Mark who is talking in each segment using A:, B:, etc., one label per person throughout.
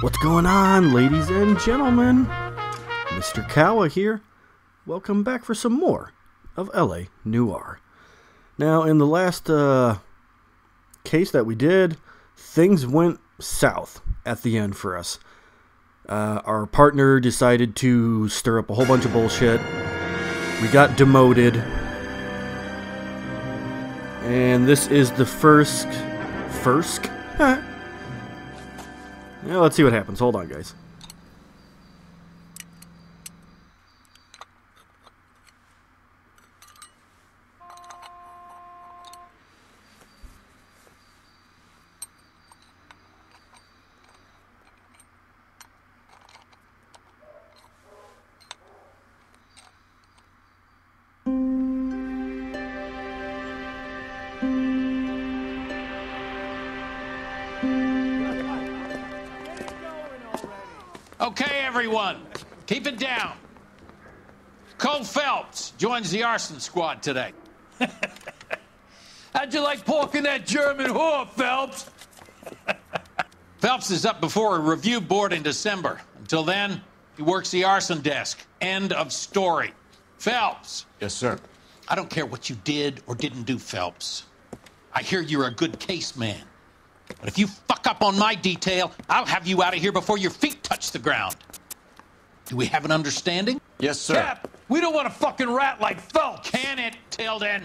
A: What's going on, ladies and gentlemen? Mr. Kawa here. Welcome back for some more of L.A. Noire. Now, in the last case that we did, things went south at the end for us. Our partner decided to stir up a whole bunch of bullshit. We got demoted. And this is the first? Yeah, let's see what happens. Hold on, guys.
B: Okay, everyone, keep it down. Cole Phelps joins the arson squad today.
C: How'd you like porking that German whore, Phelps?
B: Phelps is up before a review board in December. Until then, he works the arson desk. End of story. Phelps.
C: Yes, sir.
B: I don't care what you did or didn't do, Phelps. I hear you're a good case man. But if you fuck up on my detail, I'll have you out of here before your feet touch the ground. Do we have an understanding?
C: Yes, sir.
B: Cap, we don't want a fucking rat like Phelps. Can it, Tilden?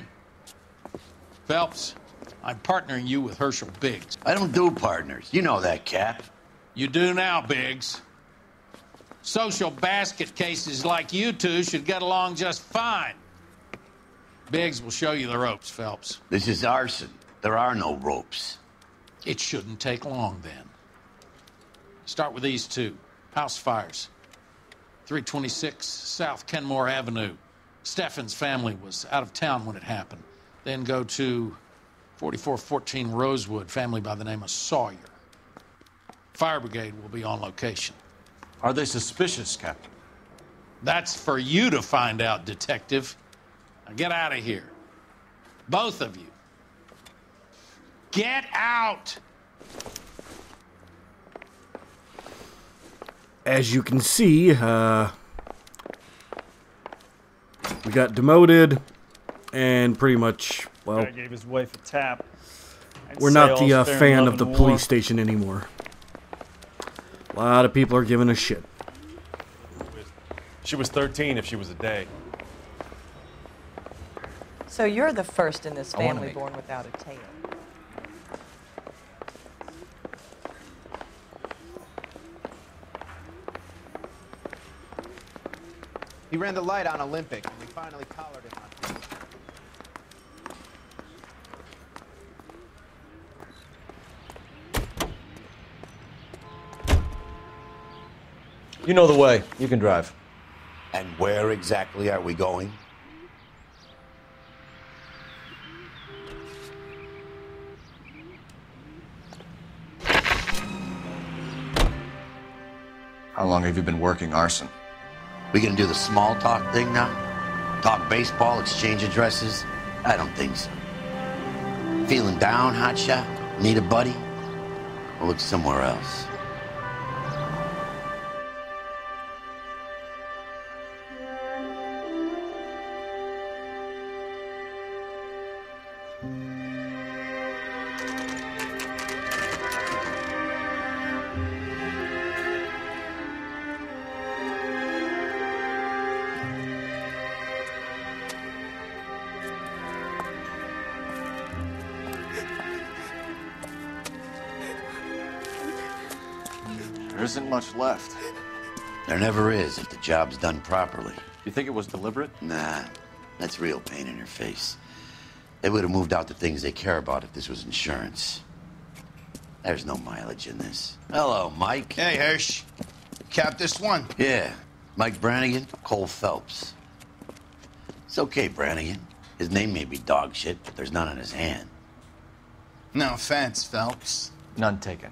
B: Phelps, I'm partnering you with Herschel Biggs.
D: I don't do partners. You know that, Cap.
B: You do now, Biggs. Social basket cases like you two should get along just fine. Biggs will show you the ropes, Phelps.
D: This is arson. There are no ropes.
B: It shouldn't take long, then. Start with these two. House fires. 326 South Kenmore Avenue. Steffen's family was out of town when it happened. Then go to 4414 Rosewood, family by the name of Sawyer. Fire brigade will be on location.
C: Are they suspicious, Captain?
B: That's for you to find out, detective. Now get out of here. Both of you. Get out!
A: As you can see, we got demoted, and pretty much, well,
E: Guy gave his wife a tap.
A: we're not the fan of the police station anymore. A lot of people are giving a shit.
E: She was 13 if she was a day.
F: So you're the first in this
C: I wanna
F: family
C: make-
F: born without a tail.
G: He ran the light on Olympic, and we finally collared him on
C: You know the way. You can drive.
D: And where exactly are we going?
C: How long have you been working arson?
D: We gonna do the small talk thing now? Talk baseball, exchange addresses? I don't think so. Feeling down, hotshot? Need a buddy? We'll look somewhere else.
C: There isn't much left.
D: There never is if the job's done properly.
C: You think it was deliberate?
D: Nah, that's real pain in your face. They would have moved out the things they care about if this was insurance. There's no mileage in this. Hello, Mike.
H: Hey, Hirsch. Cap this one.
D: Yeah, Mike Brannigan, Cole Phelps. It's okay, Brannigan. His name may be dog shit, but there's none on his hand.
H: No offense, Phelps.
C: None taken.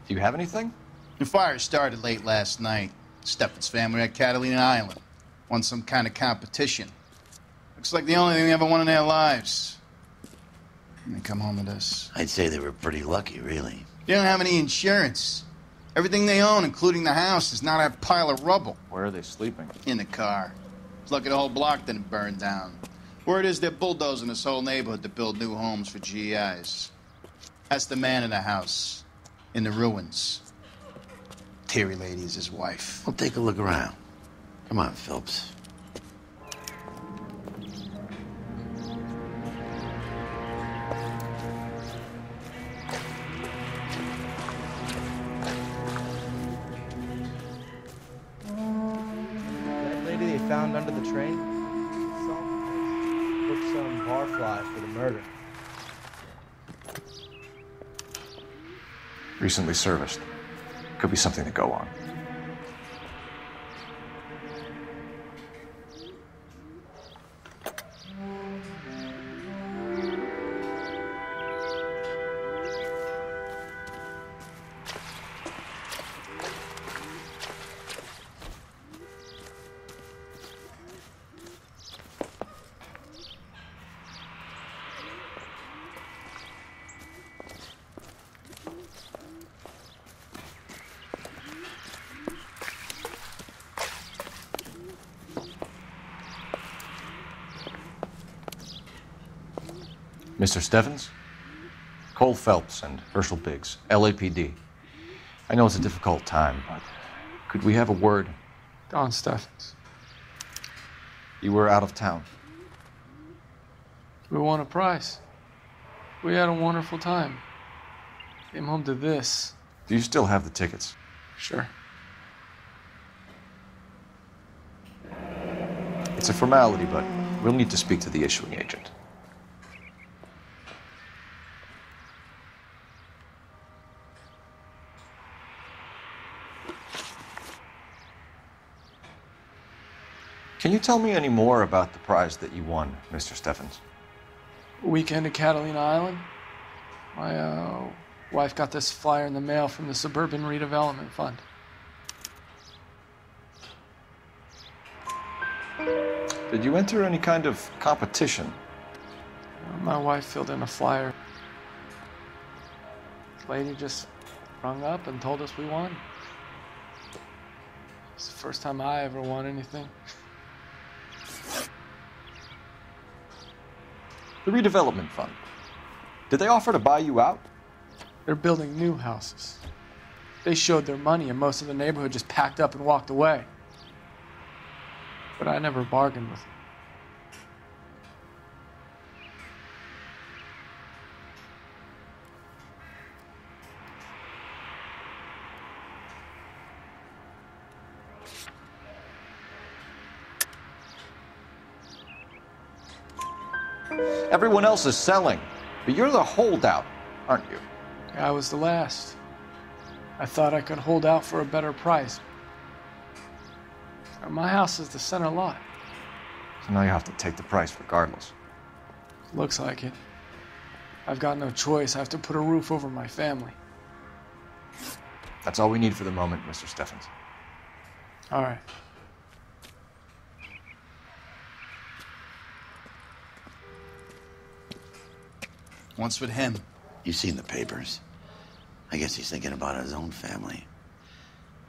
C: Do you have anything?
H: The fire started late last night. Steffen's family at Catalina Island. Won some kind of competition. Looks like the only thing they ever won in their lives. And they come home with us.
D: I'd say they were pretty lucky, really.
H: You don't have any insurance. Everything they own, including the house, is not a pile of rubble.
C: Where are they sleeping?
H: In the car. It's lucky the whole block didn't burn down. Word is they're bulldozing this whole neighborhood to build new homes for GIs. That's the man in the house, in the ruins. Terry lady is his wife.
D: We'll take a look around. Come on, Phelps.
G: That lady they found under the train? Looks some barfly for the murder.
C: Recently serviced. Could be something to go on. Mr. Stevens? Cole Phelps and Herschel Biggs, LAPD. I know it's a difficult time, but could we have a word?
I: Don Stevens.
C: You were out of town.
I: We won a prize. We had a wonderful time. Came home to this.
C: Do you still have the tickets?
I: Sure.
C: It's a formality, but we'll need to speak to the issuing agent. Can you tell me any more about the prize that you won, Mr. Stevens?
I: Weekend at Catalina Island. My wife got this flyer in the mail from the Suburban Redevelopment Fund.
C: Did you enter any kind of competition?
I: My wife filled in a flyer. The lady just rung up and told us we won. It's the first time I ever won anything.
C: The redevelopment fund. Did they offer to buy you out?
I: They're building new houses. They showed their money and most of the neighborhood just packed up and walked away. But I never bargained with them.
C: Everyone else is selling, but you're the holdout, aren't you?
I: I was the last. I thought I could hold out for a better price. My house is the center lot.
C: So now you have to take the price regardless.
I: Looks like it. I've got no choice. I have to put a roof over my family.
C: That's all we need for the moment, Mr. Stevens.
I: All right.
H: What's with him?
D: You've seen the papers. I guess he's thinking about his own family.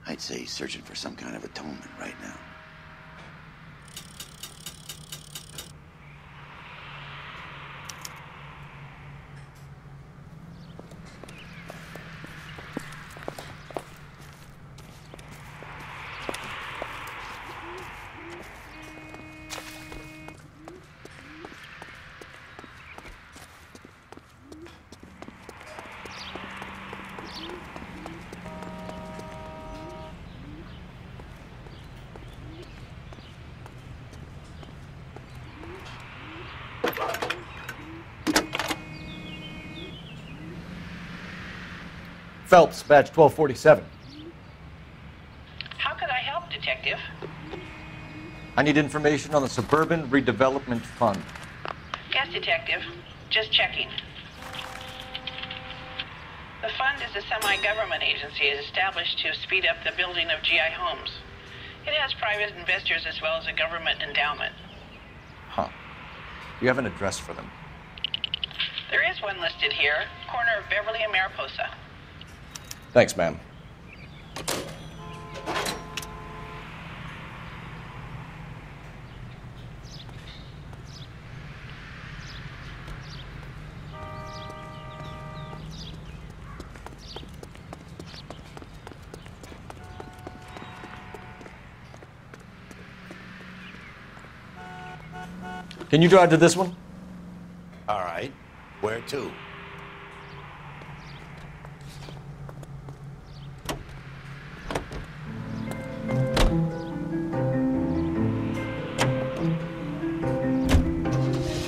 D: I'd say he's searching for some kind of atonement right now.
C: Phelps, badge 1247.
J: How could I help, Detective?
C: I need information on the Suburban Redevelopment Fund.
J: Yes, Detective. Just checking. The fund is a semi-government agency established to speed up the building of GI homes. It has private investors as well as a government endowment.
C: Huh. You have an address for them?
J: There is one listed here, corner of Beverly and Mariposa.
C: Thanks, ma'am. Can you drive to this one?
D: All right. Where to?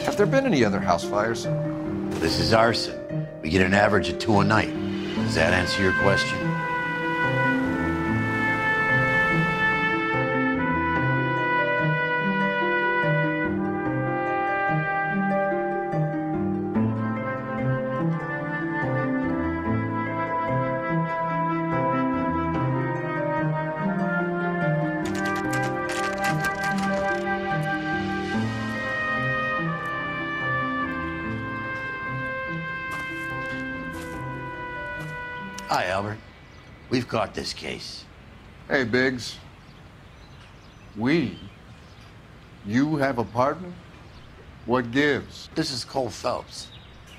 C: Have there been any other house fires?
D: This is arson. We get an average of 2 a night. Does that answer your question? Hi, Albert. We've caught this case.
K: Hey, Biggs. You have a partner? What gives?
D: This is Cole Phelps.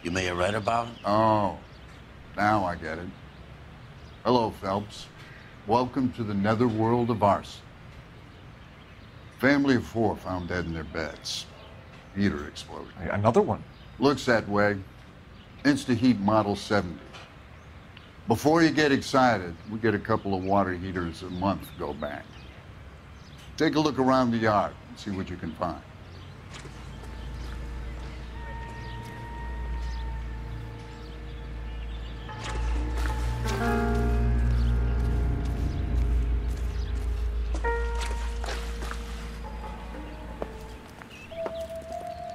D: You may have read about him.
K: Oh, now I get it. Hello, Phelps. Welcome to the netherworld of arson. Family of 4 found dead in their beds. Heater exploded.
C: Another one?
K: Looks that way. Insta-heat Model 70. Before you get excited, we get a couple of water heaters a month go bang. Take a look around the yard and see what you can find.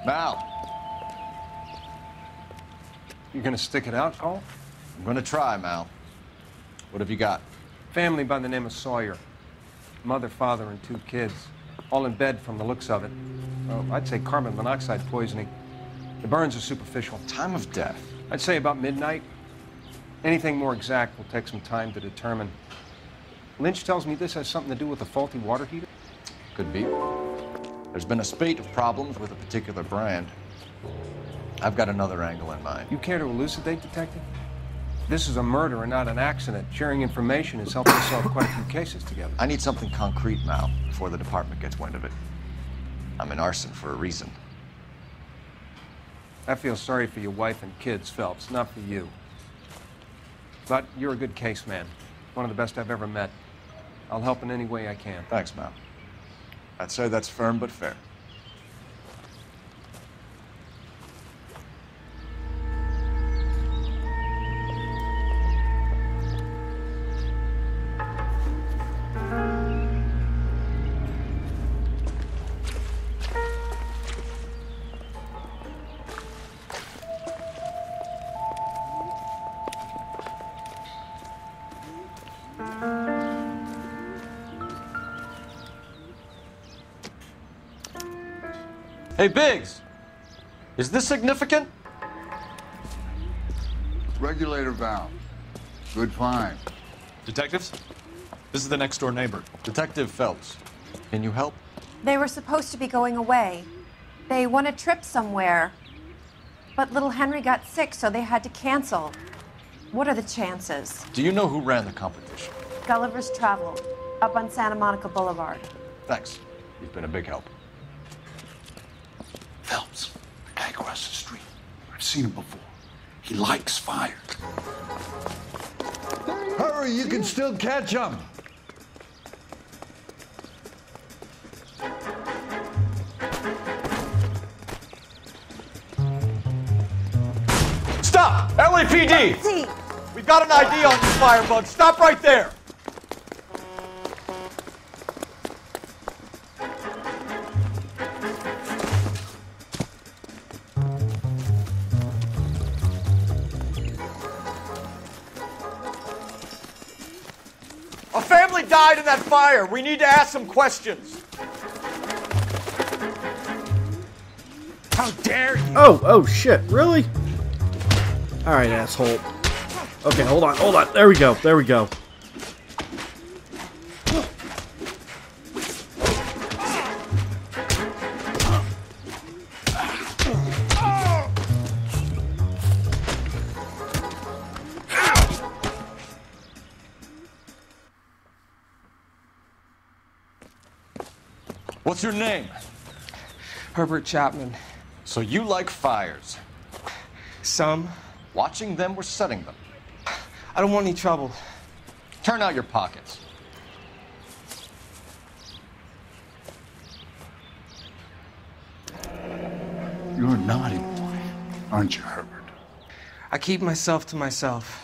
C: Mal.
L: You gonna stick it out, Cole?
C: I'm gonna try, Mal. What have you got?
L: Family by the name of Sawyer. Mother, father, and 2 kids. All in bed from the looks of it. Oh, I'd say carbon monoxide poisoning. The burns are superficial.
C: Time of death?
L: I'd say about midnight. Anything more exact will take some time to determine. Lynch tells me this has something to do with a faulty water heater.
C: Could be. There's been a spate of problems with a particular brand. I've got another angle in mind.
L: You care to elucidate, Detective? This is a murder and not an accident. Sharing information has helped us solve quite a few cases together.
C: I need something concrete, Mal, before the department gets wind of it. I'm in arson for a reason.
L: I feel sorry for your wife and kids, Phelps, not for you. But you're a good case man. One of the best I've ever met. I'll help in any way I can.
C: Thanks, Mal. I'd say that's firm but fair. Hey, Biggs! Is this significant?
K: Regulator valve. Good find.
E: Detectives? This is the next door neighbor.
C: Detective Phelps. Can you help?
M: They were supposed to be going away. They won a trip somewhere. But little Henry got sick, so they had to cancel. What are the chances?
C: Do you know who ran the competition?
M: Gulliver's Travel, up on Santa Monica Boulevard.
C: Thanks. You've been a big help.
K: Phelps, the guy across the street. I've seen him before. He likes fire. Hurry, you can still catch him.
C: Stop! LAPD!
M: See.
C: We've got an ID on you, Firebug. Stop right there! A family died in that fire. We need to ask some questions.
L: How dare you?
A: Oh, shit, really? Alright, asshole. Okay, hold on. There we go.
C: What's your name?
I: Herbert Chapman.
C: So you like fires?
I: Some.
C: Watching them or setting them?
I: I don't want any trouble.
C: Turn out your pockets.
K: You're a naughty boy, aren't you, Herbert?
I: I keep myself to myself.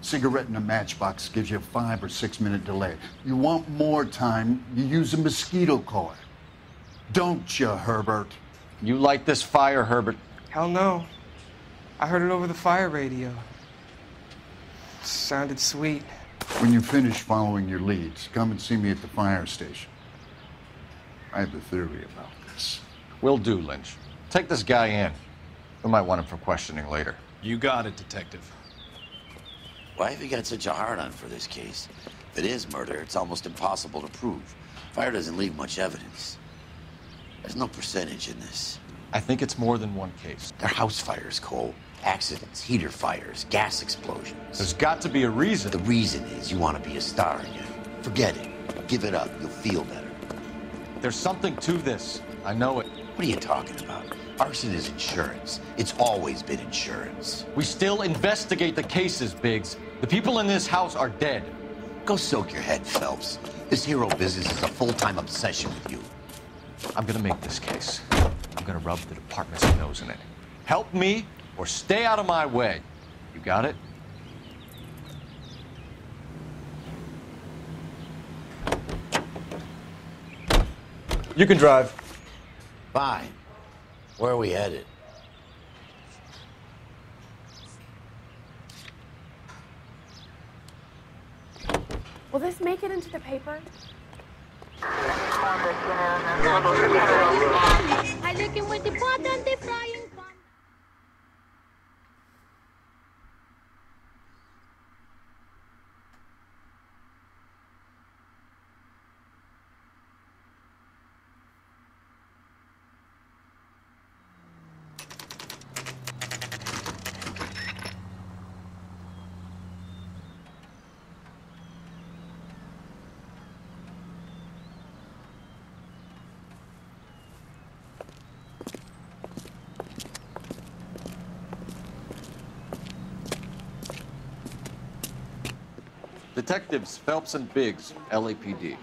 K: Cigarette in a matchbox gives you a 5 or 6 minute delay. You want more time, you use a mosquito coil. Don't you, Herbert?
C: You like this fire, Herbert?
I: Hell no. I heard it over the fire radio. Sounded sweet.
K: When you finish following your leads, come and see me at the fire station. I have a theory about this.
C: Will do, Lynch. Take this guy in. We might want him for questioning later.
E: You got it, Detective.
D: Why have you got such a hard-on for this case? If it is murder, it's almost impossible to prove. Fire doesn't leave much evidence. There's no percentage in this.
C: I think it's more than one case.
D: They're house fires, Cole. Accidents, heater fires, gas explosions.
C: There's got to be a reason.
D: The reason is you want to be a star again. Forget it. Give it up. You'll feel better.
C: There's something to this. I know it.
D: What are you talking about? Arson is insurance. It's always been insurance.
C: We still investigate the cases, Biggs. The people in this house are dead.
D: Go soak your head, Phelps. This hero business is a full-time obsession with you.
C: I'm gonna make this case. I'm gonna rub the department's nose in it. Help me or stay out of my way. You got it? You can drive.
D: Fine. Where are we headed?
M: Will this make it into the paper?
C: Detectives Phelps and Biggs, LAPD.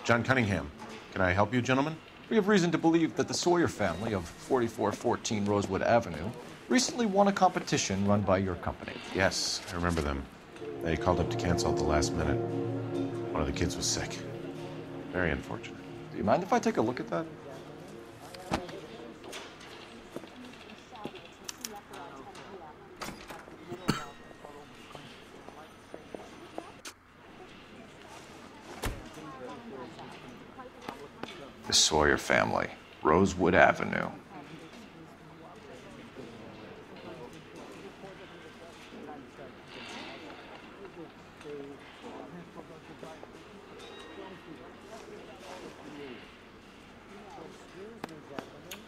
E: John Cunningham. Can I help you, gentlemen?
C: We have reason to believe that the Sawyer family of 4414 Rosewood Avenue recently won a competition run by your company.
E: Yes, I remember them. They called up to cancel at the last minute. One of the kids was sick. Very unfortunate.
C: Do you mind if I take a look at that? The Sawyer family, Rosewood Avenue.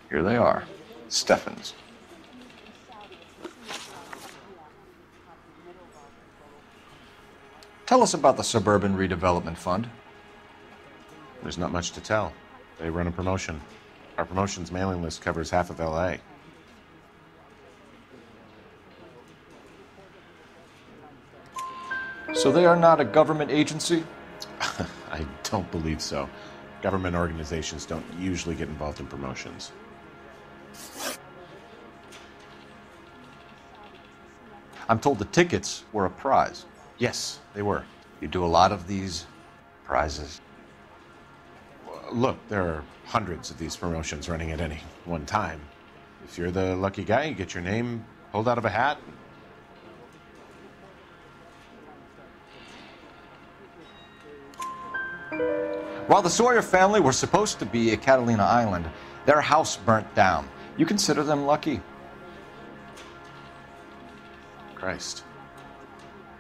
C: Here they are, Steffens. Tell us about the Suburban Redevelopment Fund.
E: There's not much to tell. They run a promotion. Our promotion's mailing list covers half of L.A.
C: So they are not a government agency?
E: I don't believe so. Government organizations don't usually get involved in promotions.
C: I'm told the tickets were a prize.
E: Yes, they were.
C: You do a lot of these prizes.
E: Look, there are hundreds of these promotions running at any one time. If you're the lucky guy, you get your name pulled out of a hat.
C: While the Sawyer family were supposed to be at Catalina Island, their house burnt down. You consider them lucky?
E: Christ.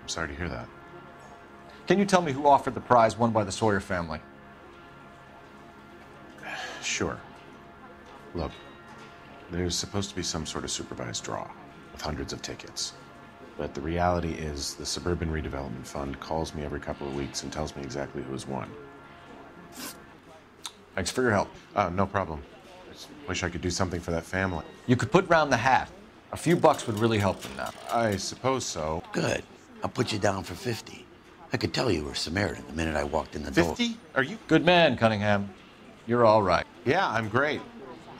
E: I'm sorry to hear that.
C: Can you tell me who offered the prize won by the Sawyer family?
E: Sure. Look, there's supposed to be some sort of supervised draw. A with hundreds of tickets. But the reality is the Suburban Redevelopment Fund calls me every couple of weeks and tells me exactly who's won.
C: Thanks for your help.
E: No problem. I just wish I could do something for that family.
C: You could put round the hat. A few bucks would really help them now.
E: I suppose so.
D: Good. I'll put you down for 50. I could tell you were Samaritan the minute I walked in the door.
E: 50? Are you?
C: Good man, Cunningham. You're all right.
E: Yeah, I'm great.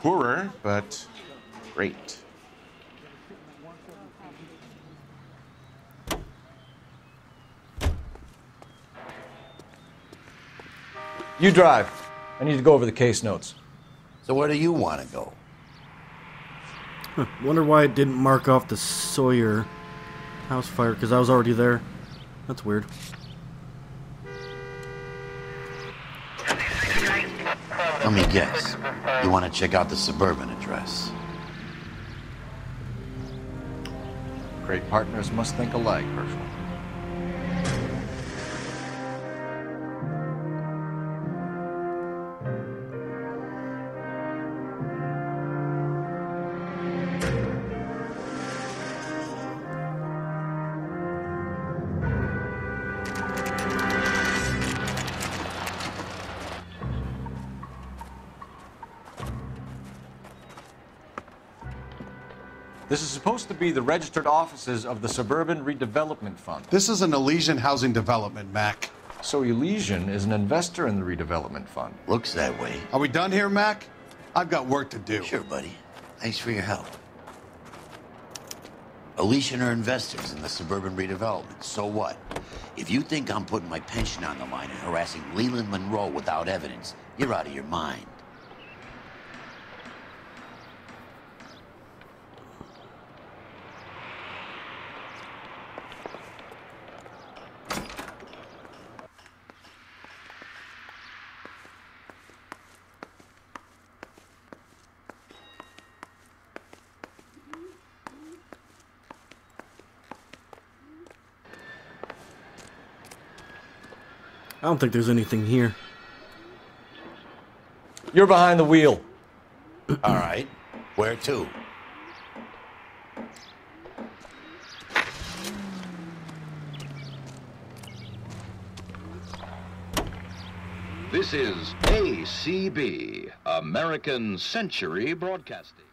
E: Poorer, but great.
C: You drive. I need to go over the case notes.
D: So where do you want to go?
A: Wonder why it didn't mark off the Sawyer house fire, because I was already there. That's weird.
D: Let me guess. You want to check out the Suburban address?
C: Great partners must think alike, Herschel. This is supposed to be the registered offices of the Suburban Redevelopment Fund.
N: This is an Elysian housing development, Mac.
C: So Elysian is an investor in the redevelopment fund.
D: Looks that way.
N: Are we done here, Mac? I've got work to do.
D: Sure, buddy. Thanks for your help. Elysian are investors in the Suburban Redevelopment. So what? If you think I'm putting my pension on the line and harassing Leland Monroe without evidence, you're out of your mind.
A: I don't think there's anything here.
C: You're behind the wheel.
D: All right. Where to?
O: This is ACB, American Century Broadcasting.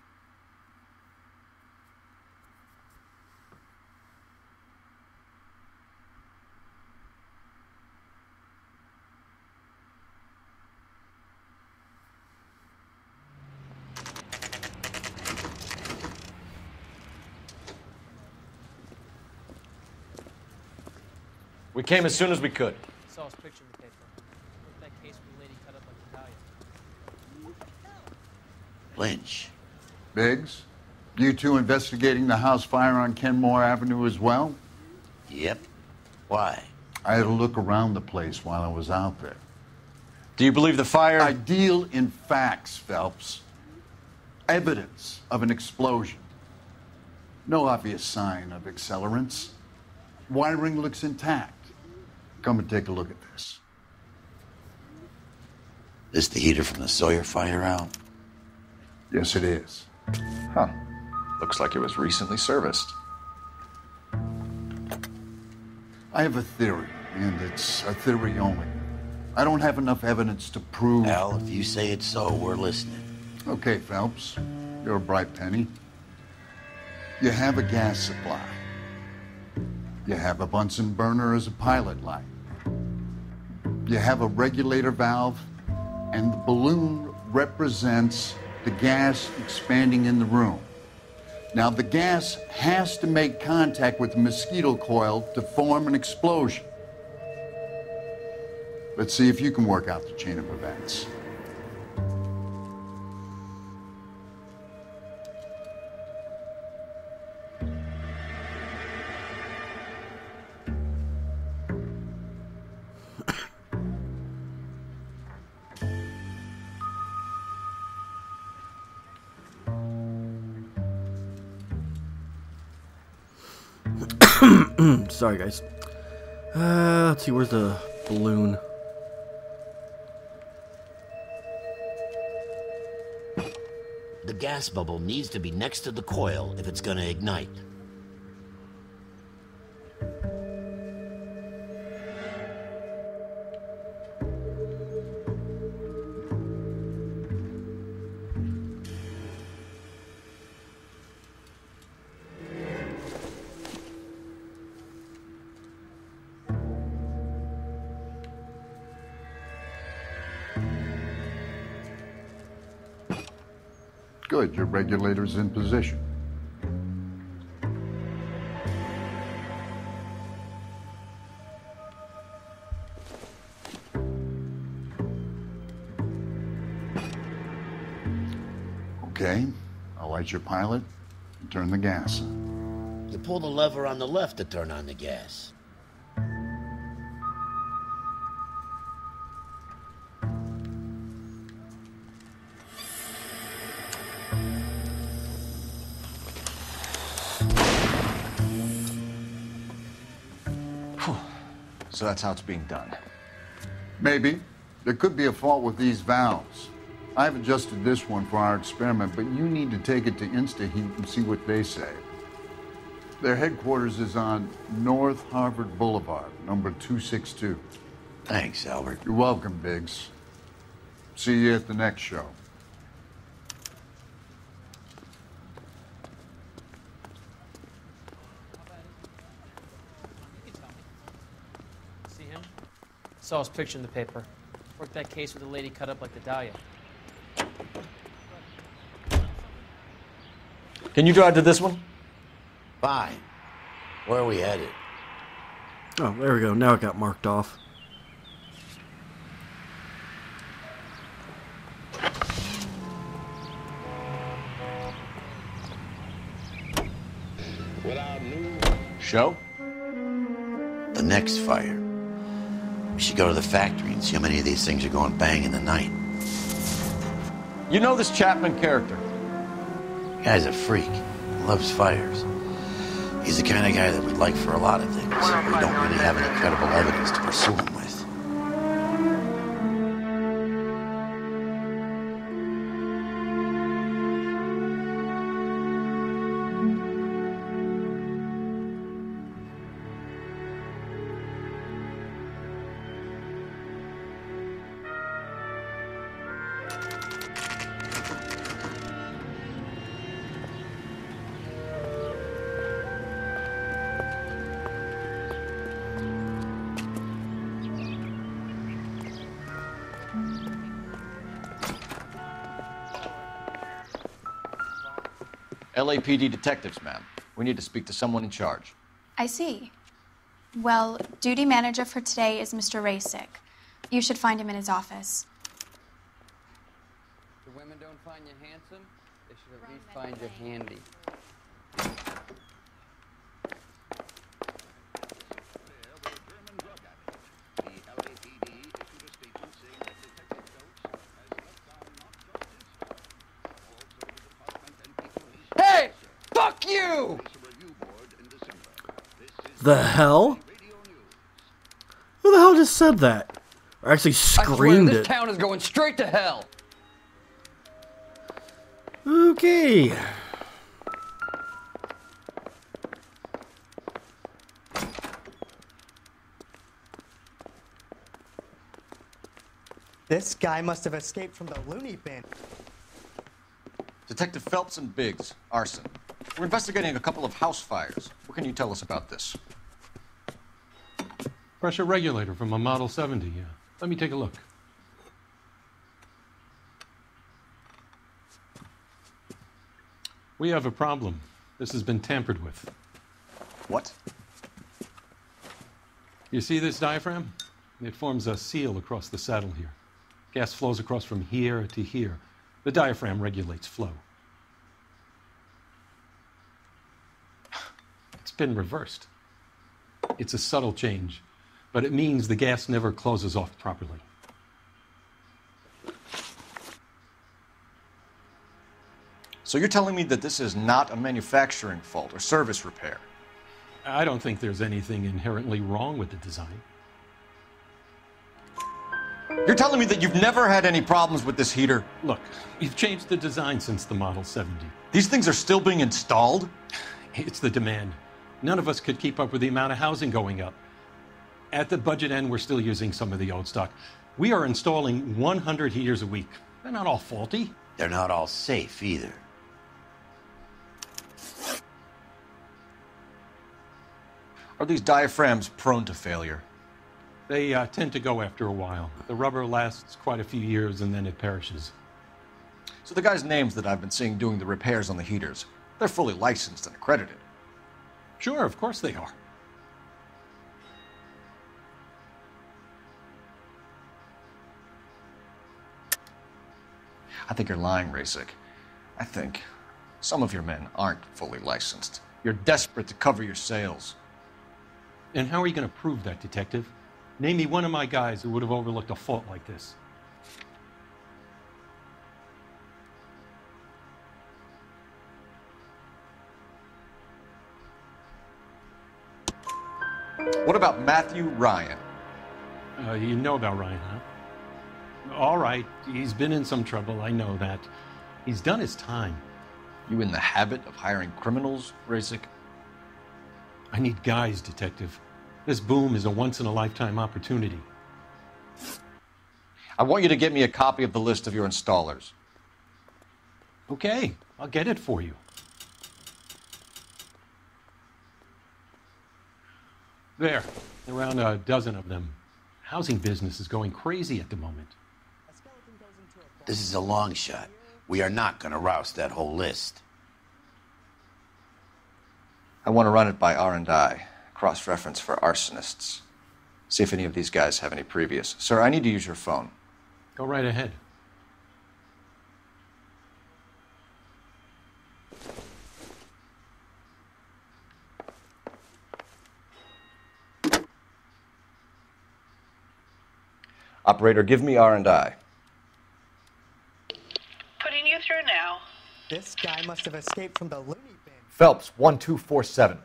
C: We came as soon as we could.
P: Saw his picture in the paper. Looked that case where the lady cut up like Italian.
D: Lynch.
K: Biggs, you two investigating the house fire on Kenmore Avenue as well?
D: Yep. Why?
K: I had a look around the place while I was out there.
C: Do you believe the fire?
K: I deal in facts, Phelps. Evidence of an explosion. No obvious sign of accelerants. Wiring looks intact. Come and take a look at this.
D: This the heater from the Sawyer fire out?
K: Yes, it is.
C: Huh. Looks like it was recently serviced.
K: I have a theory, and it's a theory only. I don't have enough evidence to prove...
D: Al, if you say it's so, we're listening.
K: Okay, Phelps. You're a bright penny. You have a gas supply. You have a Bunsen burner as a pilot light. You have a regulator valve, and the balloon represents the gas expanding in the room. Now, the gas has to make contact with the mosquito coil to form an explosion. Let's see if you can work out the chain of events.
A: Sorry, guys. Let's see, where's the balloon?
D: The gas bubble needs to be next to the coil if it's gonna ignite.
K: Good, your regulator's in position. Okay, I'll light your pilot and turn the gas on.
D: You pull the lever on the left to turn on the gas.
C: So that's how it's being done.
K: Maybe. There could be a fault with these valves. I've adjusted this one for our experiment, but you need to take it to InstaHeat and see what they say. Their headquarters is on North Harvard Boulevard, number 262.
D: Thanks, Albert.
K: You're welcome, Biggs. See you at the next show.
P: See him? Saw his picture in the paper. Worked that case with a lady cut up like the Dahlia.
C: Can you drive to this one?
D: Fine. Where are we headed?
A: Oh, there we go. Now it got marked off.
C: Show?
D: The next fire. We should go to the factory and see how many of these things are going bang in the night.
C: You know this Chapman character?
D: The guy's a freak. He loves fires. He's the kind of guy that we'd like for a lot of things, but we don't really have any credible evidence to pursue him with.
C: LAPD detectives, ma'am. We need to speak to someone in charge.
Q: I see. Well, duty manager for today is Mr. Rasick. You should find him in his office.
R: The women don't find you handsome, they should at least find you handy. Hey! Fuck you!
A: The hell? Who the hell just said that? Or actually
R: I swear
A: screamed
R: this
A: it?
R: town is going straight to hell.
A: Okay.
S: This guy must have escaped from the loony bin.
C: Detective Phelps and Biggs, arson. We're investigating a couple of house fires. What can you tell us about this?
T: Pressure regulator from a Model 70, yeah. Let me take a look. We have a problem. This has been tampered with.
C: What?
T: You see this diaphragm? It forms a seal across the saddle here. Gas flows across from here to here. The diaphragm regulates flow. It's been reversed. It's a subtle change, but it means the gas never closes off properly.
C: So you're telling me that this is not a manufacturing fault or service repair?
T: I don't think there's anything inherently wrong with the design.
C: You're telling me that you've never had any problems with this heater?
T: Look, we've changed the design since the Model 70.
C: These things are still being installed?
T: It's the demand. None of us could keep up with the amount of housing going up. At the budget end, we're still using some of the old stock. We are installing 100 heaters a week. They're not all faulty.
D: They're not all safe either.
C: Are these diaphragms prone to failure?
T: They tend to go after a while. The rubber lasts quite a few years and then it perishes.
C: So the guys' names that I've been seeing doing the repairs on the heaters, they're fully licensed and accredited.
T: Sure, of course they are.
C: I think you're lying, Rasik. I think some of your men aren't fully licensed. You're desperate to cover your sales.
T: And how are you going to prove that, Detective? Name me one of my guys who would have overlooked a fault like this.
C: What about Matthew Ryan?
T: You know about Ryan, huh? All right, he's been in some trouble, I know that. He's done his time.
C: You in the habit of hiring criminals, Rasik?
T: I need guys, Detective. This boom is a once-in-a-lifetime opportunity.
C: I want you to get me a copy of the list of your installers.
T: Okay, I'll get it for you. There, around a dozen of them. Housing business is going crazy at the moment.
D: This is a long shot. We are not going to roust that whole list.
C: I want to run it by R&I, cross-reference for arsonists. See if any of these guys have any previous. Sir, I need to use your phone.
T: Go right ahead.
C: Operator, give me R&I.
J: Putting you through now.
S: This guy must have escaped from the loony bin.
C: Phelps, 1247.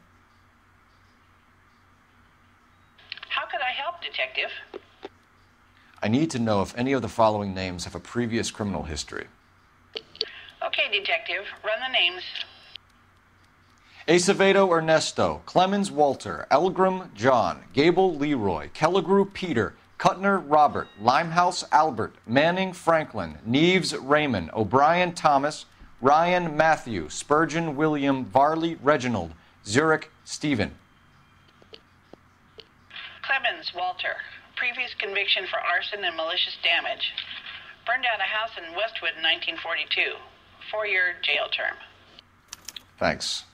J: How could I help, Detective?
C: I need to know if any of the following names have a previous criminal history.
J: Okay, Detective, run the names.
C: Acevedo Ernesto, Clemens Walter, Elgram John, Gable Leroy, Kelligrew Peter, Kuttner Robert, Limehouse Albert, Manning Franklin, Neves Raymond, O'Brien Thomas, Ryan Matthew, Spurgeon William, Varley Reginald, Zurich Stephen.
J: Clemens Walter. Previous conviction for arson and malicious damage. Burned down a house in Westwood in 1942. 4-year jail term.
C: Thanks.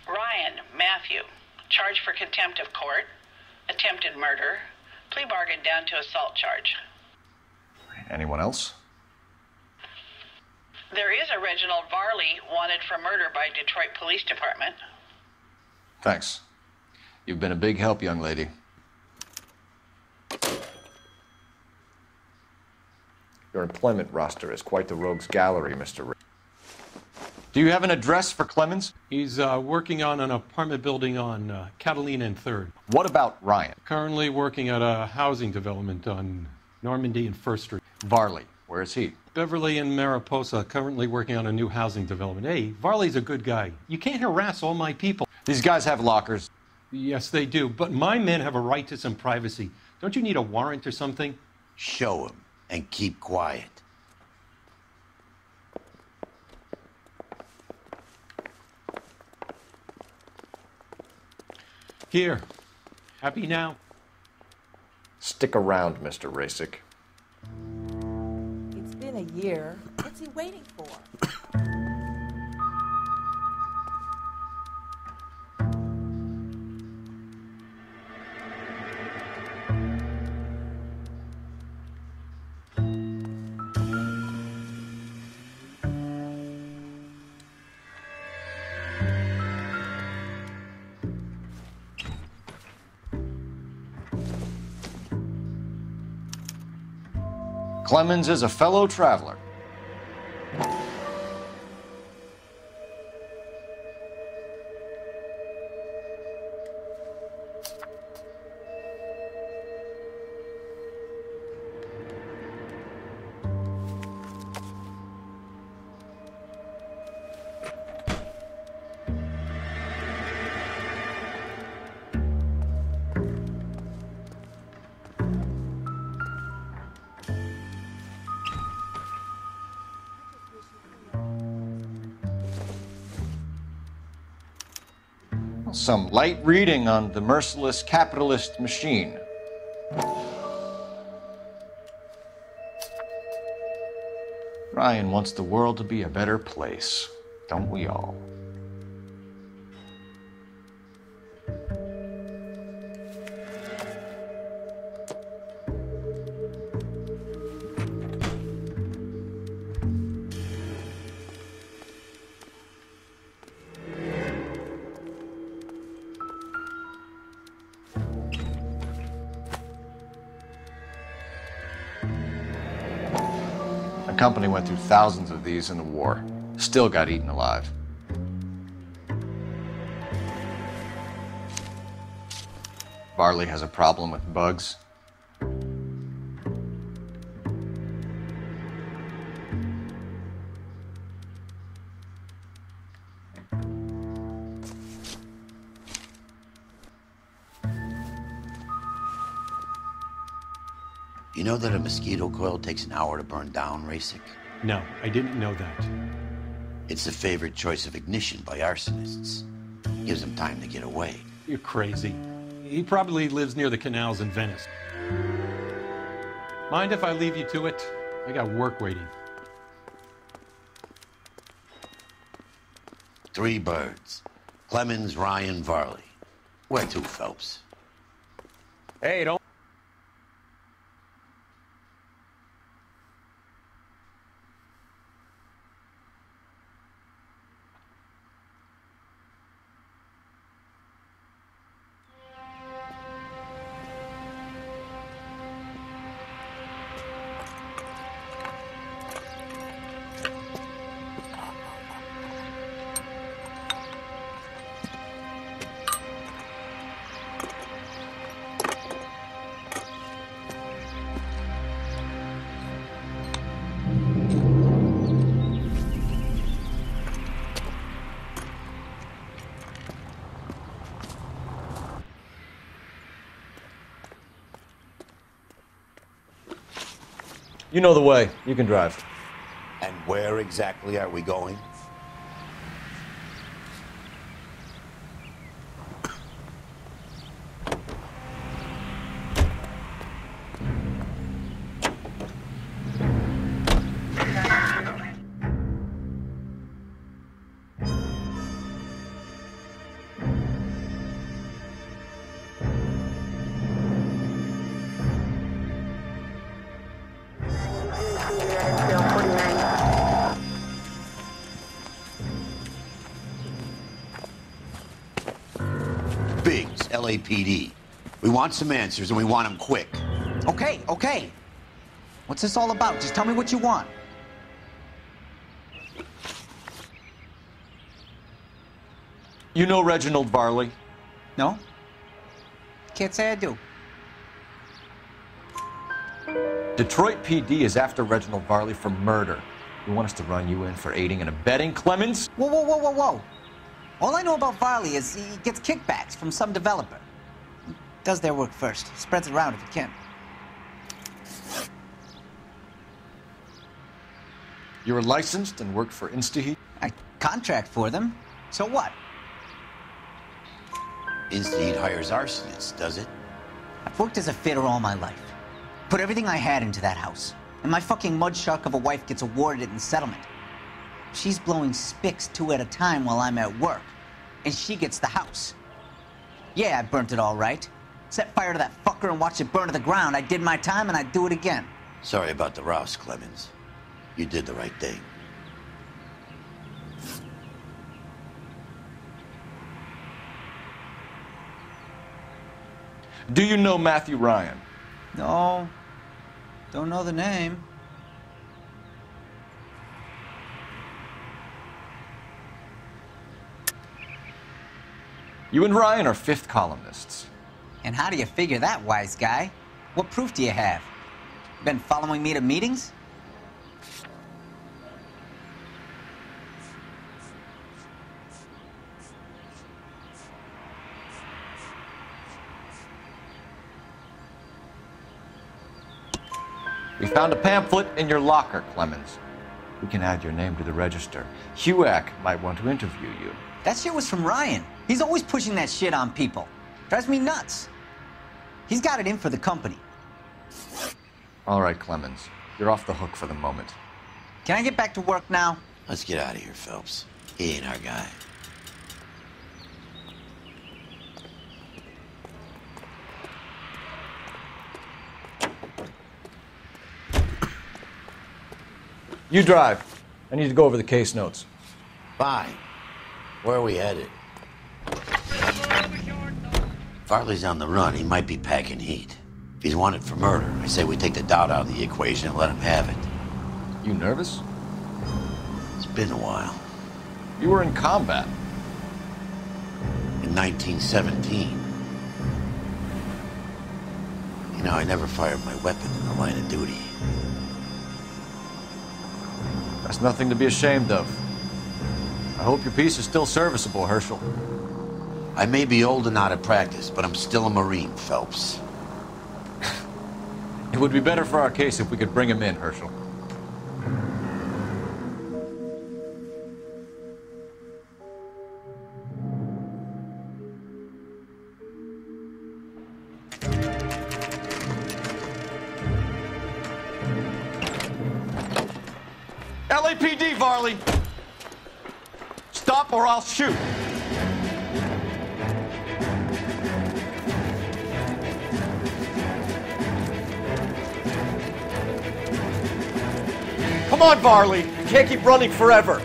J: Ryan Matthew. Charged for contempt of court. Attempted murder. Plea bargain down to assault charge.
C: Anyone else?
J: There is a Reginald Varley wanted for murder by Detroit Police Department.
C: Thanks. You've been a big help, young lady. Your employment roster is quite the rogues gallery, Mr. Do you have an address for Clemens?
T: He's working on an apartment building on Catalina and 3rd.
C: What about Ryan?
T: Currently working at a housing development on Normandy and 1st Street.
C: Varley, where is he?
T: Beverly and Mariposa, currently working on a new housing development. Hey, Varley's a good guy. You can't harass all my people.
C: These guys have lockers.
T: Yes, they do, but my men have a right to some privacy. Don't you need a warrant or something?
D: Show him and keep quiet.
T: Here. Happy now?
C: Stick around, Mr. Rasik.
F: It's been a year. What's he waiting for?
C: Clemens is a fellow traveler. Some light reading on the merciless capitalist machine. Ryan wants the world to be a better place, don't we all? The company went through thousands of these in the war. Still got eaten alive. Varley has a problem with bugs.
D: You know that a mosquito coil takes an hour to burn down, Racek?
T: No, I didn't know that.
D: It's the favorite choice of ignition by arsonists. Gives them time to get away.
T: You're crazy. He probably lives near the canals in Venice. Mind if I leave you to it? I got work waiting.
D: 3 birds. Clemens, Ryan, Varley. Where to, Phelps?
L: Hey, don't...
C: You know the way. You can drive.
D: And where exactly are we going? LAPD. We want some answers, and we want them quick.
U: Okay, okay. What's this all about? Just tell me what you want.
C: You know Reginald Varley?
U: No? Can't say I do.
C: Detroit PD is after Reginald Varley for murder. You want us to run you in for aiding and abetting, Clemens?
U: Whoa, whoa, whoa, whoa, whoa. All I know about Varley is he gets kickbacks from some developer. He does their work first, spreads it around if he can.
C: You were licensed and worked for InstaHeat?
U: I contract for them. So what?
D: InstaHeat hires arsonists, does it?
U: I've worked as a fitter all my life. Put everything I had into that house. And my fucking mud shark of a wife gets awarded it in settlement. She's blowing spics 2 at a time while I'm at work. And she gets the house. Yeah, I burnt it all right. Set fire to that fucker and watched it burn to the ground. I did my time and I'd do it again.
D: Sorry about the rouse, Clemens. You did the right thing.
C: Do you know Matthew Ryan?
U: No. Don't know the name.
C: You and Ryan are fifth columnists.
U: And how do you figure that, wise guy? What proof do you have? Been following me to meetings?
C: We found a pamphlet in your locker, Clemens. We can add your name to the register. HUAC might want to interview you.
U: That shit was from Ryan. He's always pushing that shit on people. Drives me nuts. He's got it in for the company.
C: All right, Clemens. You're off the hook for the moment.
U: Can I get back to work now?
D: Let's get out of here, Phelps. He ain't our guy.
C: You drive. I need to go over the case notes.
D: Fine. Where are we headed? Farley's on the run. He might be packing heat. If he's wanted for murder, I say we take the doubt out of the equation and let him have it.
C: You nervous?
D: It's been a while.
C: You were in combat.
D: In 1917. You know, I never fired my weapon in the line of duty.
C: That's nothing to be ashamed of. I hope your piece is still serviceable, Herschel.
D: I may be old and out of practice, but I'm still a Marine, Phelps.
C: It would be better for our case if we could bring him in, Herschel. LAPD, Varley! Stop or I'll shoot! Come on, Varley! You can't keep running forever!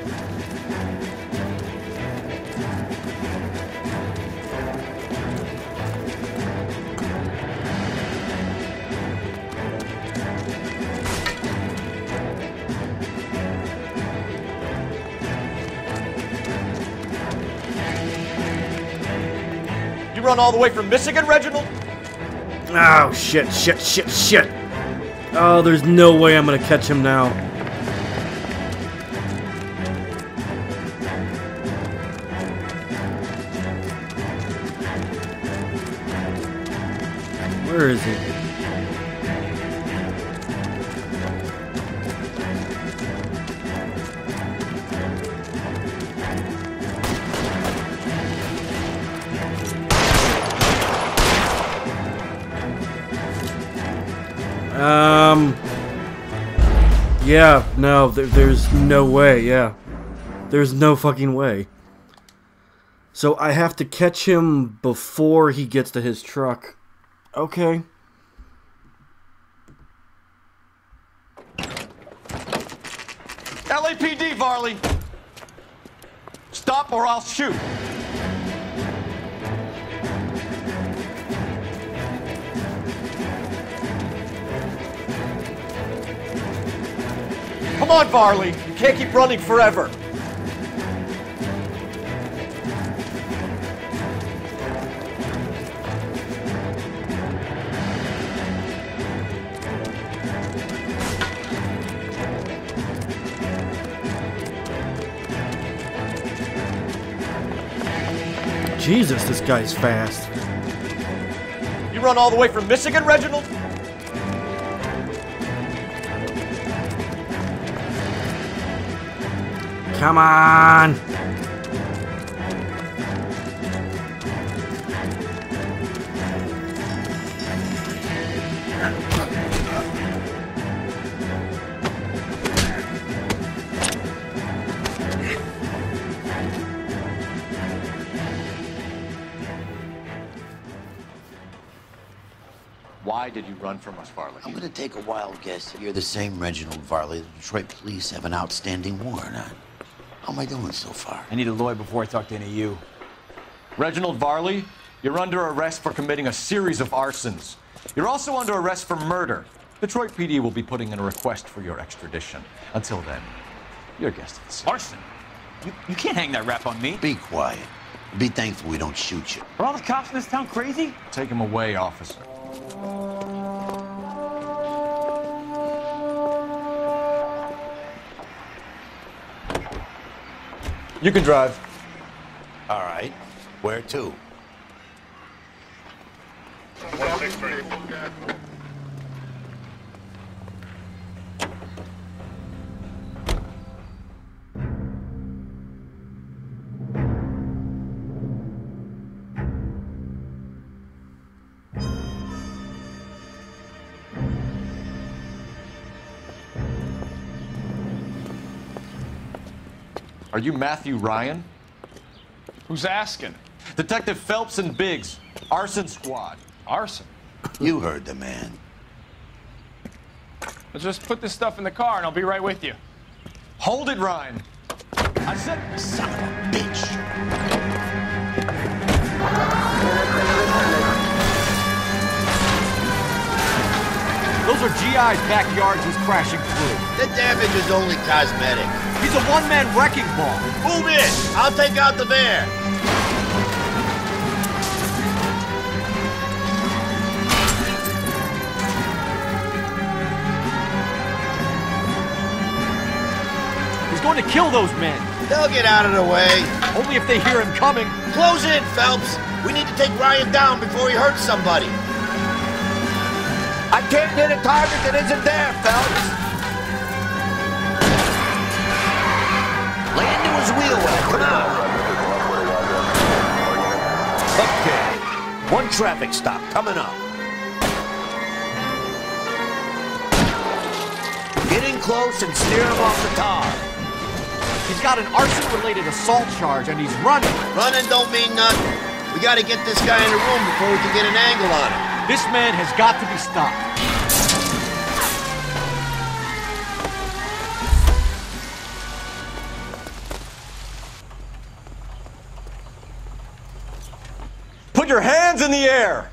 C: You run all the way from Michigan, Reginald?
A: Oh, shit. Oh, there's no way I'm gonna catch him now. Where is he? Yeah, no, there's no way, yeah. There's no fucking way. So I have to catch him before he gets to his truck. Okay.
C: LAPD, Varley! Stop or I'll shoot! Come on, Varley! You can't keep running forever!
A: Jesus, this guy's fast.
C: You run all the way from Michigan, Reginald?
A: Come on!
C: Why did you run from us, Varley?
D: I'm gonna take a wild guess that you're the same Reginald Varley the Detroit police have an outstanding warrant on. How am I doing so far?
B: I need a lawyer before I talk to any of you.
C: Reginald Varley, you're under arrest for committing a series of arsons. You're also under arrest for murder. Detroit PD will be putting in a request for your extradition. Until then, you're a guest of the city.
B: Arson? You can't hang that rap on me.
D: Be quiet. Be thankful we don't shoot you.
B: Are all the cops in this town crazy?
C: Take him away, officer. You can drive.
D: All right. Where to?
C: Are you Matthew Ryan?
I: Who's asking?
C: Detective Phelps and Biggs, arson squad.
I: Arson?
D: You heard the man.
I: Let's just put this stuff in the car and I'll be right with you.
C: Hold it, Ryan. I said,
D: son of a bitch.
B: Those are GI's backyards he's crashing through.
G: The damage is only cosmetic.
B: He's a one-man wrecking ball.
G: Move in. I'll take out the bear.
B: He's going to kill those men.
G: They'll get out of the way.
B: Only if they hear him coming.
G: Close in, Phelps. We need to take Ryan down before he hurts somebody. I can't hit a target that isn't there, Phelps.
D: Lay into his wheel well. Come on.
G: Okay. One traffic stop coming up. Get in close and steer him off the tar.
B: He's got an arson-related assault charge, and he's running.
G: Running don't mean nothing. We got to get this guy in the room before we can get an angle on him.
B: This man has got to be stopped.
C: put your hands in the air.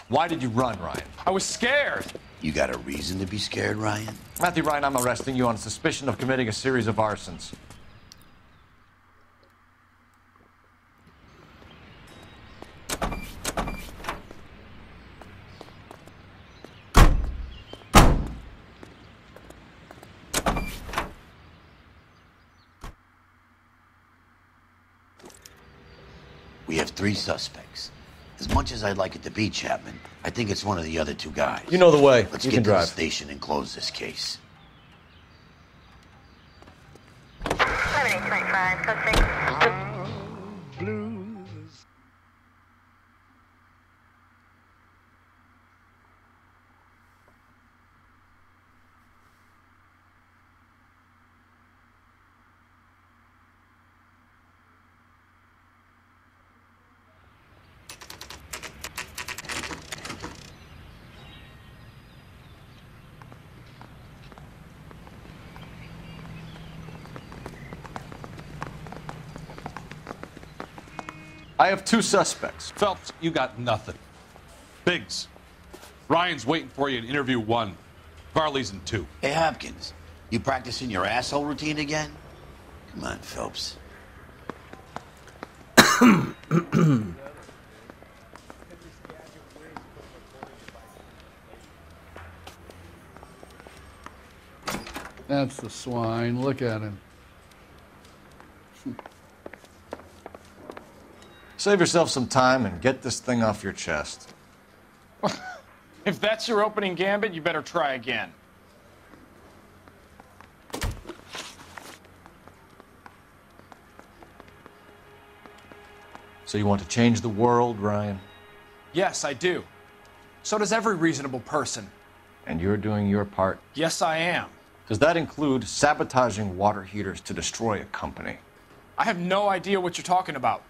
C: Why did you run, Ryan?
I: I was scared.
D: You got a reason to be scared, Ryan?
C: Matthew Ryan, I'm arresting you on suspicion of committing a series of arsons.
D: We have 3 suspects. As much as I'd like it to be Chapman, I think it's one of the other 2 guys.
C: You know the way.
D: Let's
C: You
D: get
C: can
D: to
C: drive.
D: the station and close this case.
V: 7825, code 6.
C: I have 2 suspects.
W: Phelps, you got nothing. Biggs, Ryan's waiting for you in interview 1. Varley's in 2.
D: Hey, Hopkins, you practicing your asshole routine again? Come on, Phelps.
X: That's the swine. Look at him.
C: Save yourself some time and get this thing off your chest.
I: If that's your opening gambit, you better try again.
C: So you want to change the world, Ryan?
I: Yes, I do. So does every reasonable person.
C: And you're doing your part?
I: Yes, I am.
C: Does that include sabotaging water heaters to destroy a company?
I: I have no idea what you're talking about.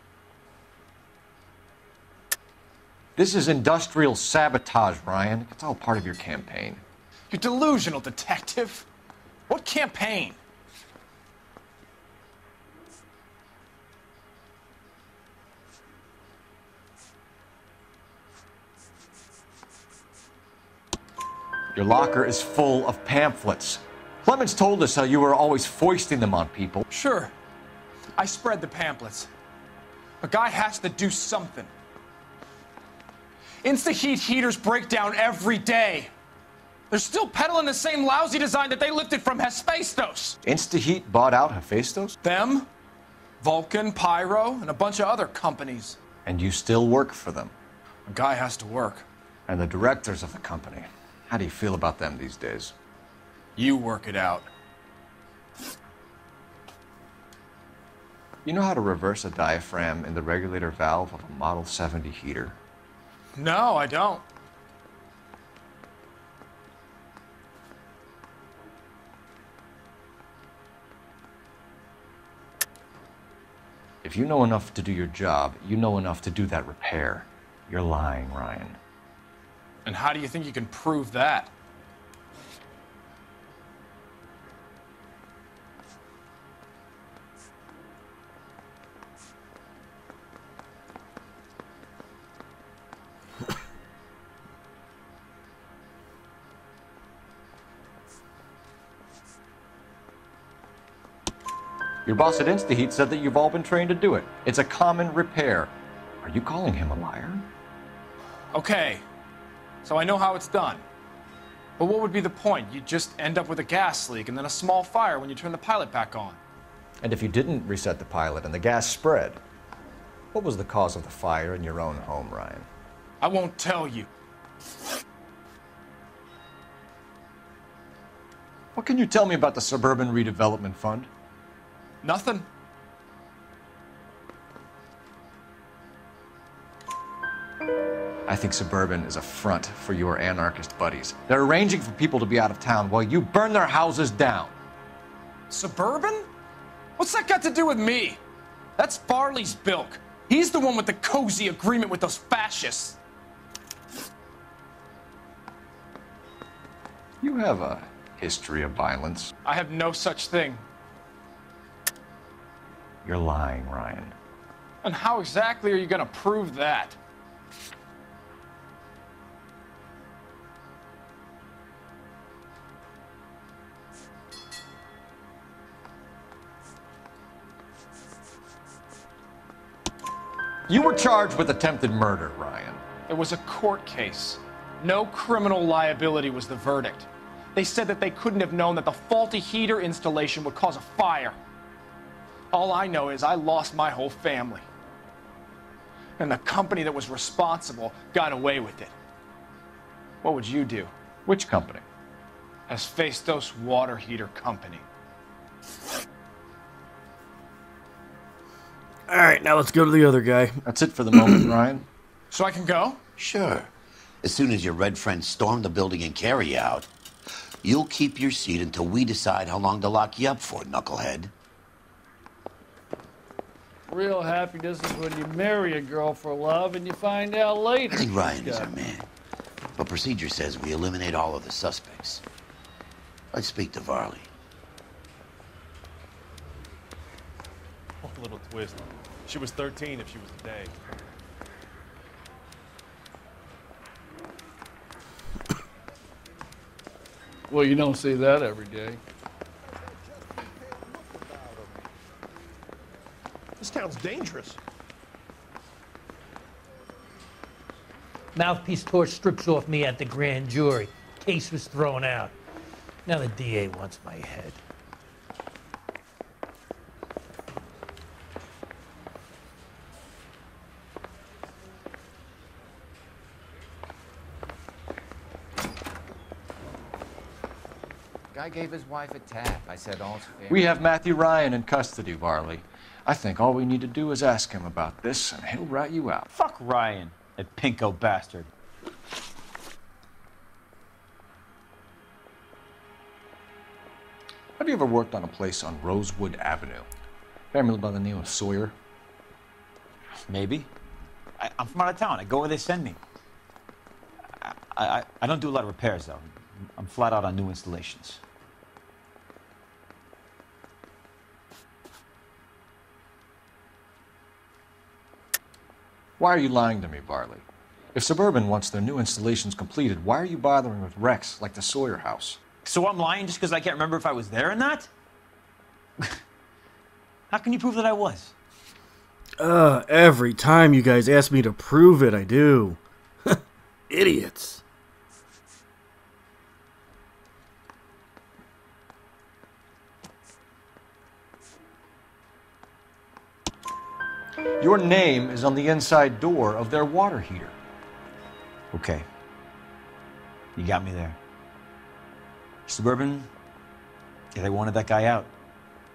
C: This is industrial sabotage, Ryan. It's all part of your campaign.
I: You're delusional, detective. What campaign?
C: Your locker is full of pamphlets. Clemens told us how you were always foisting them on people.
I: Sure. I spread the pamphlets. A guy has to do something. Insta-heat heaters break down every day. They're still peddling the same lousy design that they lifted from Hephaestus.
C: Insta-heat bought out Hephaestus?
I: Them, Vulcan, Pyro, and a bunch of other companies.
C: And you still work for them.
I: A guy has to work.
C: And the directors of the company. How do you feel about them these days?
I: You work it out.
C: You know how to reverse a diaphragm in the regulator valve of a Model 70 heater?
I: No, I don't.
C: If you know enough to do your job, you know enough to do that repair. You're lying, Ryan.
I: And how do you think you can prove that?
C: Your boss at InstaHeat said that you've all been trained to do it. It's a common repair. Are you calling him a liar?
I: Okay, so I know how it's done. But what would be the point? You'd just end up with a gas leak and then a small fire when you turn the pilot back on.
C: And if you didn't reset the pilot and the gas spread, what was the cause of the fire in your own home, Ryan?
I: I won't tell you.
C: What can you tell me about the Suburban Redevelopment Fund?
I: Nothing.
C: I think Suburban is a front for your anarchist buddies. They're arranging for people to be out of town while you burn their houses down.
I: Suburban? What's that got to do with me? That's Farley's bilk. He's the one with the cozy agreement with those fascists.
C: You have a history of violence.
I: I have no such thing.
C: You're lying, Ryan.
I: And how exactly are you going to prove that?
C: You were charged with attempted murder, Ryan.
I: It was a court case. No criminal liability was the verdict. They said that they couldn't have known that the faulty heater installation would cause a fire. All I know is I lost my whole family. And the company that was responsible got away with it. What would you do?
C: Which company?
I: Hephaestus Water Heater Company.
A: All right, now let's go to the other guy.
C: That's it for the moment, Ryan.
I: So I can go?
D: Sure. As soon as your red friends storm the building and carry you out, you'll keep your seat until we decide how long to lock you up for, knucklehead.
X: Real happiness is when you marry a girl for love and you find out later.
D: I think Ryan is our man. But procedure says we eliminate all of the suspects. Let's speak to Varley.
E: Oh, little twist. She was 13 if she was a day.
X: Well, you don't see that every day.
H: This town's dangerous.
M: Mouthpiece torch strips off me at the grand jury. Case was thrown out. Now the DA wants my head.
V: Guy gave his wife a tap. I said all's fair.
C: We have Matthew Ryan in custody, Varley. I think all we need to do is ask him about this, and he'll rat you out.
B: Fuck Ryan, that pinko bastard.
C: Have you ever worked on a place on Rosewood Avenue? Family by the name of Sawyer?
B: Maybe. I'm from out of town. I go where they send me. I don't do a lot of repairs, though. I'm flat out on new installations.
C: Why are you lying to me, Varley? If Suburban wants their new installations completed, why are you bothering with wrecks like the Sawyer house?
B: So I'm lying just because I can't remember if I was there or not? How can you prove that I was?
A: Every time you guys ask me to prove it, I do. Idiots.
C: Your name is on the inside door of their water heater.
B: Okay. You got me there. Suburban, yeah, they wanted that guy out.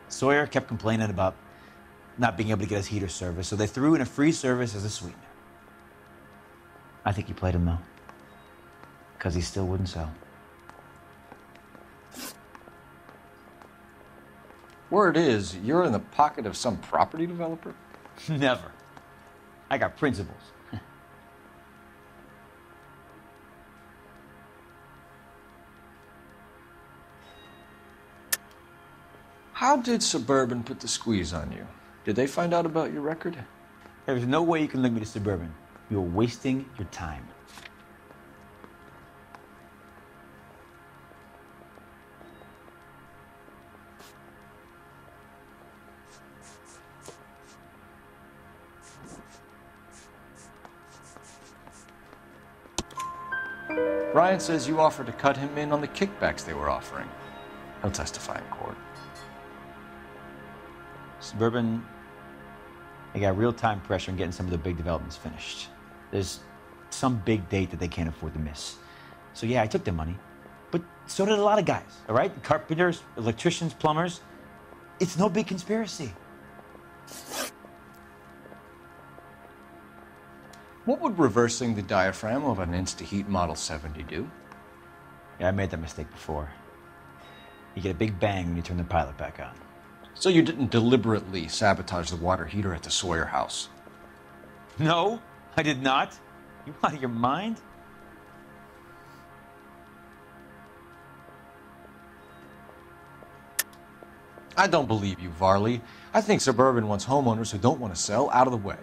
B: Sawyer kept complaining about not being able to get his heater service, so they threw in a free service as a sweetener. I think he played him, though, because he still wouldn't sell.
C: Word is, you're in the pocket of some property developer?
B: Never. I got principles.
C: How did Suburban put the squeeze on you? Did they find out about your record?
B: There's no way you can link me to Suburban. You're wasting your time.
C: Ryan says you offered to cut him in on the kickbacks they were offering. He'll testify in court.
B: Suburban, they got real-time pressure on getting some of the big developments finished. There's some big date that they can't afford to miss. So yeah, I took their money, but so did a lot of guys, all right? Carpenters, electricians, plumbers. It's no big conspiracy.
C: What would reversing the diaphragm of an Instaheat Model 70 do?
B: Yeah, I made that mistake before. You get a big bang when you turn the pilot back on.
C: So you didn't deliberately sabotage the water heater at the Sawyer house?
B: No, I did not. You out of your mind?
C: I don't believe you, Varley. I think Suburban wants homeowners who don't want to sell out of the way.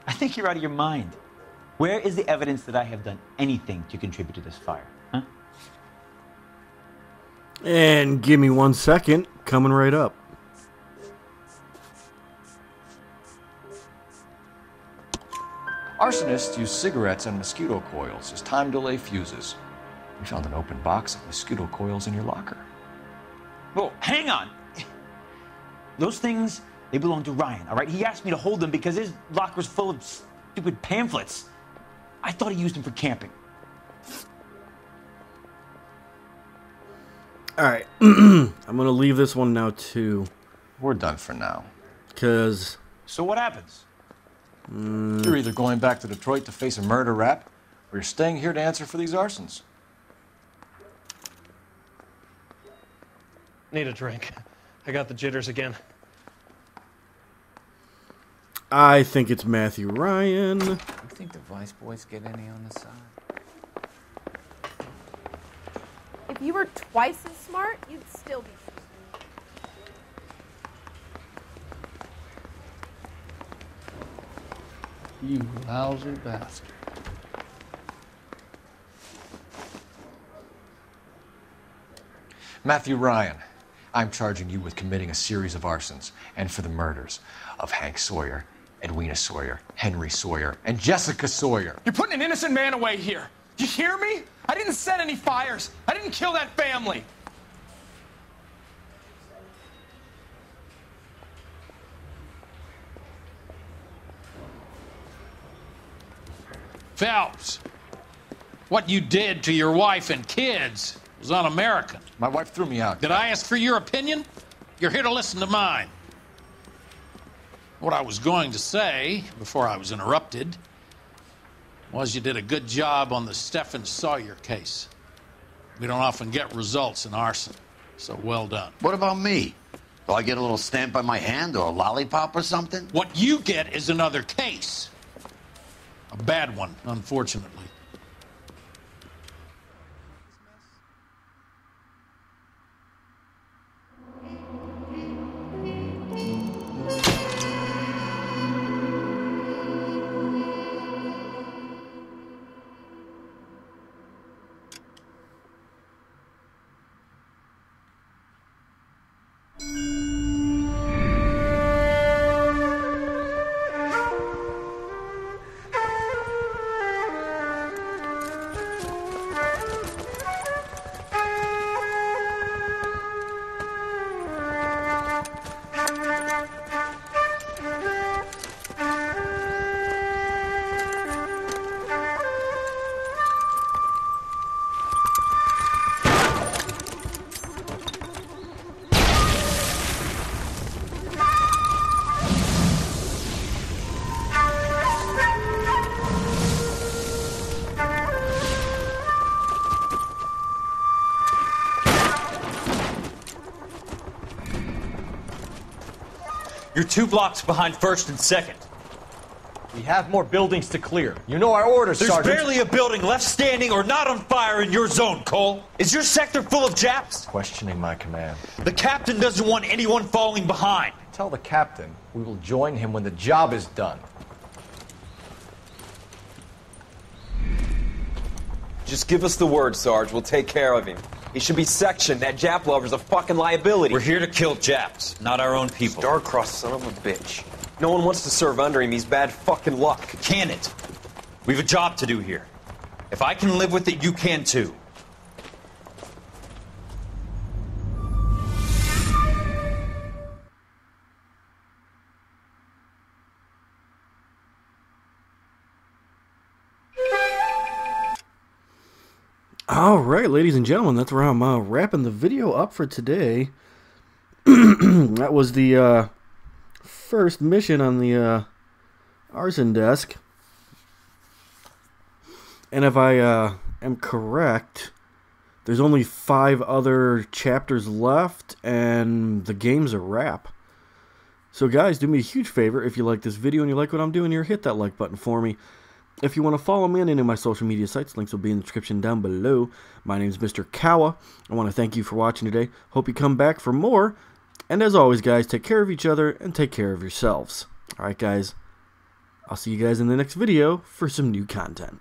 B: I think you're out of your mind. Where is the evidence that I have done anything to contribute to this fire? Huh?
A: And give me 1 second. Coming right up.
C: Arsonists use cigarettes and mosquito coils as time delay fuses. We found an open box of mosquito coils in your locker.
B: Whoa, hang on. Those things, they belong to Ryan, all right? He asked me to hold them because his locker's full of stupid pamphlets. I thought he used them for camping.
A: All right. I'm going to leave this one now, too.
C: We're done for now.
A: Because...
B: So what happens?
C: You're either going back to Detroit to face a murder rap, or you're staying here to answer for these arsons.
H: Need a drink. I got the jitters again.
A: I think it's Matthew Ryan.
V: You think the Vice Boys get any on the side?
F: If you were twice as smart, you'd still be smart.
X: You lousy bastard.
C: Matthew Ryan, I'm charging you with committing a series of arsons and for the murders of Hank Sawyer, Edwina Sawyer, Henry Sawyer, and Jessica Sawyer.
I: You're putting an innocent man away here. You hear me? I didn't set any fires. I didn't kill that family.
M: Phelps, what you did to your wife and kids was un-American.
C: My wife threw me out.
M: Did I ask for your opinion? You're here to listen to mine. What I was going to say, before I was interrupted, was you did a good job on the Stephen Sawyer case. We don't often get results in arson, so well done.
D: What about me? Do I get a little stamp by my hand or a lollipop or something?
M: What you get is another case. A bad one, unfortunately.
K: You're 2 blocks behind 1st and 2nd.
N: We have more buildings to clear. You know our orders,
K: There's
N: Sergeant.
K: barely a building left standing or not on fire in your zone, Cole. Is your sector full of Japs?
N: Questioning my command.
K: The captain doesn't want anyone falling behind.
N: Tell the captain we will join him when the job is done.
O: Just give us the word, Sarge. We'll take care of him. He should be sectioned. That Jap lover's a fucking liability.
K: We're here to kill Japs, not our own people.
O: Star-crossed son of a bitch. No one wants to serve under him. He's bad fucking luck.
K: Can it? We have a job to do here. If I can live with it, you can too.
A: Alright, ladies and gentlemen, that's where I'm wrapping the video up for today. That was the first mission on the arson desk. And if I am correct, there's only 5 other chapters left, and the game's a wrap. So guys, do me a huge favor. If you like this video and you like what I'm doing here, hit that like button for me. If you want to follow me on any of my social media sites, links will be in the description down below. My name is Mr. Kawa. I want to thank you for watching today. Hope you come back for more. And as always, guys, take care of each other and take care of yourselves. Alright, guys. I'll see you guys in the next video for some new content.